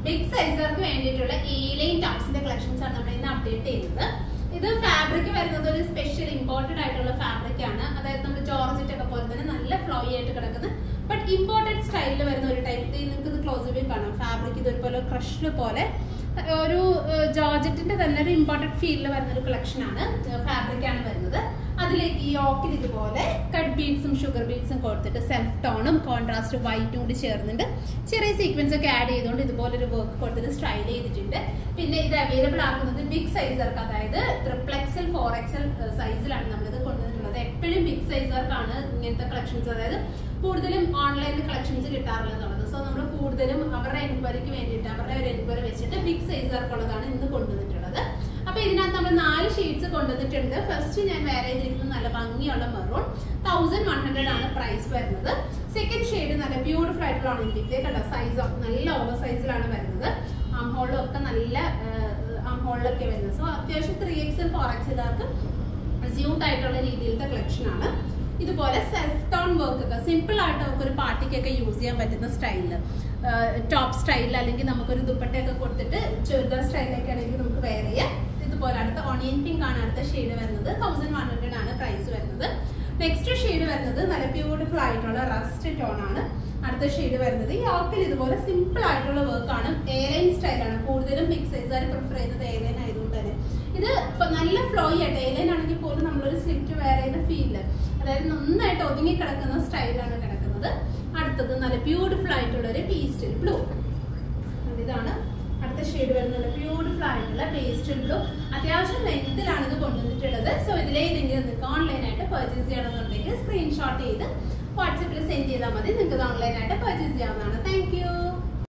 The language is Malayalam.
ബിഗ് സൈസുകാർക്ക് വേണ്ടിയിട്ടുള്ള A-line ടോപ്സിന്റെ കളക്ഷൻസ് ആണ് നമ്മൾ ഇന്ന് അപ്ഡേറ്റ് ചെയ്യുന്നത്. ഇത് ഫാബ്രിക് വരുന്നത് ഒരു സ്പെഷ്യൽ ഇമ്പോർട്ടഡ് ആയിട്ടുള്ള ഫാബ്രിക് ആണ്. അതായത് നമ്മൾ ജോർജറ്റ് ഒക്കെ പോലെ തന്നെ നല്ല ഫ്ലോയി ആയിട്ട് കിടക്കുന്ന ബട്ട് ഇമ്പോർട്ടഡ് സ്റ്റൈലിൽ വരുന്ന ഒരു ടൈപ്പ്. നിങ്ങൾക്ക് ഇത് ക്ലോസ് വ്യൂ കാണാം. ഫാബ്രിക് ഇതുപോലെ ക്രഷ്ഡ് പോലെ ഒരു ജോർജറ്റിന്റെ തന്നെ ഒരു ഇമ്പോർട്ടഡ് ഫീലിൽ വരുന്ന ഒരു കളക്ഷൻ ആണ്, ഫാബ്രിക് ആണ് വരുന്നത്. അതിലേക്ക് ഈ യോക്കിൽ ഇതുപോലെ കട്ട് ബീഡ്സും ഷുഗർ ബീഡ്സും കൊടുത്തിട്ട് സെൽഫ് ടോണും കോൺട്രാസ്റ്റ് വൈറ്റും കൂടി ചേർന്നിട്ട് ചെറിയ സീക്വൻസ് ഒക്കെ ആഡ് ചെയ്തുകൊണ്ട് ഇതുപോലെ ഒരു വർക്ക് കൊടുത്തിട്ട് സ്റ്റൈൽ ചെയ്തിട്ടുണ്ട്. പിന്നെ ഇത് അവൈലബിൾ ആക്കുന്നത് ബിഗ് സൈസർക്ക്, അതായത് XXL 4XL സൈസിലാണ് നമ്മളിത് കൊണ്ടുവന്നിട്ടുള്ളത്. എപ്പോഴും ബിഗ് സൈസർക്കാണ് ഇങ്ങനത്തെ കളക്ഷൻസ്, അതായത് കൂടുതലും ഓൺലൈനിൽ കളക്ഷൻസ് കിട്ടാറുള്ളതാണ്. സോ നമ്മൾ കൂടുതലും അവരുടെ എൻക്വയറിക്ക് വേണ്ടിയിട്ട് അവരുടെ ഒരു എൻക്വയറി വെച്ചിട്ട് ബിഗ് സൈസർക്കുള്ളതാണ് ഇന്ന് കൊണ്ടുവന്നിട്ടുള്ളത്. അപ്പൊ ഇതിനകത്ത് നമ്മൾ 4 ഷെയ്ഡ്സ് കൊണ്ടുവന്നിട്ടുണ്ട്. ഫസ്റ്റ് ഞാൻ വെയർ ചെയ്തിരിക്കുന്നത് നല്ല ഭംഗിയുള്ള മെറൂൺ, 1100 ആണ് പ്രൈസ് വരുന്നത്. സെക്കൻഡ് ഷെയ്ഡ് നല്ല ബ്യൂട്ടിഫുൾ ആയിട്ടുള്ള കണ്ട സൈസ് നല്ല ഓവർ സൈസിലാണ് വരുന്നത്. ആം ഹോളിലും ഒക്കെ നല്ല ആം ഹോളിലൊക്കെ വരുന്നത്. സോ അത്യാവശ്യം 3XL 4XL സ്യൂട്ട് ആയിട്ടുള്ള രീതിയിലത്തെ കളക്ഷൻ ആണ്. ഇതുപോലെ സെൽഫ് ടോൺ വർക്ക് ഒക്കെ സിമ്പിൾ ആയിട്ട് നമുക്കൊരു പാർട്ടിക്കൊക്കെ യൂസ് ചെയ്യാൻ പറ്റുന്ന സ്റ്റൈലില്, ടോപ്പ് സ്റ്റൈലിൽ അല്ലെങ്കിൽ നമുക്കൊരു ദുപ്പട്ടയൊക്കെ കൊടുത്തിട്ട് ചുരിദാർ സ്റ്റൈലൊക്കെ ആണെങ്കിൽ നമുക്ക് വെയർ ചെയ്യാം. ഇതുപോലെ അടുത്ത ഓണിയൻ പിങ്ക് ആണ് അടുത്ത ഷെയ്ഡ് വരുന്നത്. 1100 ആണ് പ്രൈസ് വരുന്നത്. നെക്സ്റ്റ് ഷെയ്ഡ് വരുന്നത് നല്ല ബ്യൂട്ടിഫുൾ ആയിട്ടുള്ള റസ്റ്റ് ടോൺ ആണ്. അടുത്ത ഷെയ്ഡ് വരുന്നത് ഈ യോക്കിൽ ഇതുപോലെ സിമ്പിൾ ആയിട്ടുള്ള വർക്ക് ആണ്. A-line സ്റ്റൈലാണ് കൂടുതലും ബിഗ് സൈസുകാർ പ്രിഫർ ചെയ്യുന്നത്. A-line ആയതുകൊണ്ട് തന്നെ ഇത് നല്ല ഫ്ലോയി ആയിട്ട് A-line ആണെങ്കിൽ പോലും നമ്മളൊരു സ്ലിറ്റ് വെയർ ചെയ്യുന്ന ഫീല്, അതായത് നന്നായിട്ട് ഒതുങ്ങി കിടക്കുന്ന സ്റ്റൈലാണ് കിടക്കുന്നത്. അടുത്തത് നല്ല ബ്യൂട്ടിഫുൾ ആയിട്ടുള്ള ഒരു പേസ്റ്റൽ ബ്ലൂ. ഇതാണ് അടുത്ത ഷെയ്ഡ് വരുന്നത്. ബ്യൂട്ടിഫുൾ ആയിട്ടുള്ള പേസ്റ്റൽ ബ്ലൂ. അത്യാവശ്യം ലെങ്ത്തിലാണ് ഇത് കൊണ്ടുവന്നിട്ടുള്ളത്. സോ ഇതിലേതെങ്കിലും നിങ്ങൾക്ക് ഓൺലൈനായിട്ട് പർച്ചേസ് ചെയ്യണമെന്നുണ്ടെങ്കിൽ സ്ക്രീൻഷോട്ട് ചെയ്ത് വാട്സപ്പിൽ സെൻഡ് ചെയ്താൽ മതി. നിങ്ങൾക്ക് ഇത് ഓൺലൈനായിട്ട് പർച്ചേസ് ചെയ്യാവുന്നതാണ്. Thank you.